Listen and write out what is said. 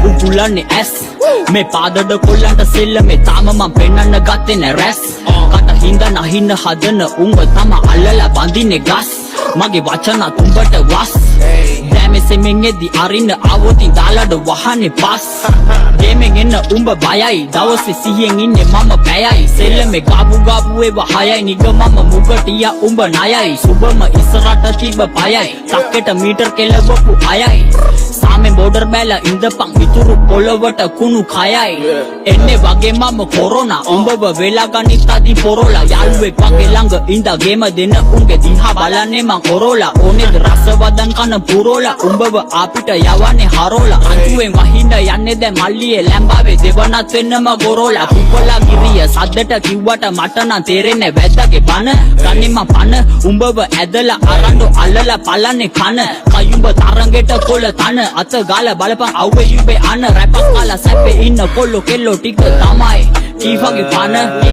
උගුලන්නේ ඇස් මේ පාදඩ කොල්ලන්ට සෙල්ල මේ තාම මම පෙන්නන්න ගත්තේ නෑ රැස් කට හින්ද නහින්න හදන උඹ තම අල්ලලා බඳින්නේ ගස් මගේ වචන තුඹට වස් දැමෙසෙමින් එද්දි අරින්න ආවොතින් දාලඩ වහන්නේ පස් ගෙමෙන් එන්න උඹ බයයි දවසේ සිහියෙන් ඉන්නේ මම පැයයි සෙල්ලමේ ගාබු ඒවා හයයි නිග මම මුගටියා උඹ ණයයි සුබම ඉස්සරට තිබ්බ පයයි සක්කෙට මීටර් කෙලවපු අයයි සාමේ බෝඩර් බැල ඉඳපන් විතුරු පොළවට කුණු කයයි එන්නේ වගේ මම කොරෝනා උඹව වෙලා ගනිත්තාදී පොරෝලා යාළුවෙක් වගේ ළඟ ඉඳා ගේම දෙන උන්ගේ දිහා බලන්නේ මං කොරෝලා ඕනේද රසවදන් කන පුරෝලා උඹව අපිට යවන්නේ හරෝලා අන්තිමෙන් වහින්න යන්නේ දැන් මල්ලියේ ලැම්බාවේ දෙවනත් වෙන්නම ගොරෝලා කුපලා ගිරිය සද්දට කිව්වට මට නම් තේරෙන්නේ වැද්දාගේ බන ගන්නේ මං පන උඹව ඇදලා අරන්ඩෝ අල්ලලා පලන්නේ කන කයුඹ තරංගෙට කොළ තන අත ගාලා බලපන් අවුවේ යුබේ අන රැපක් කාලා සැපේ ඉන්න කොල්ලෝ කෙල්ලෝ ටික තමයි කීෆගේ පන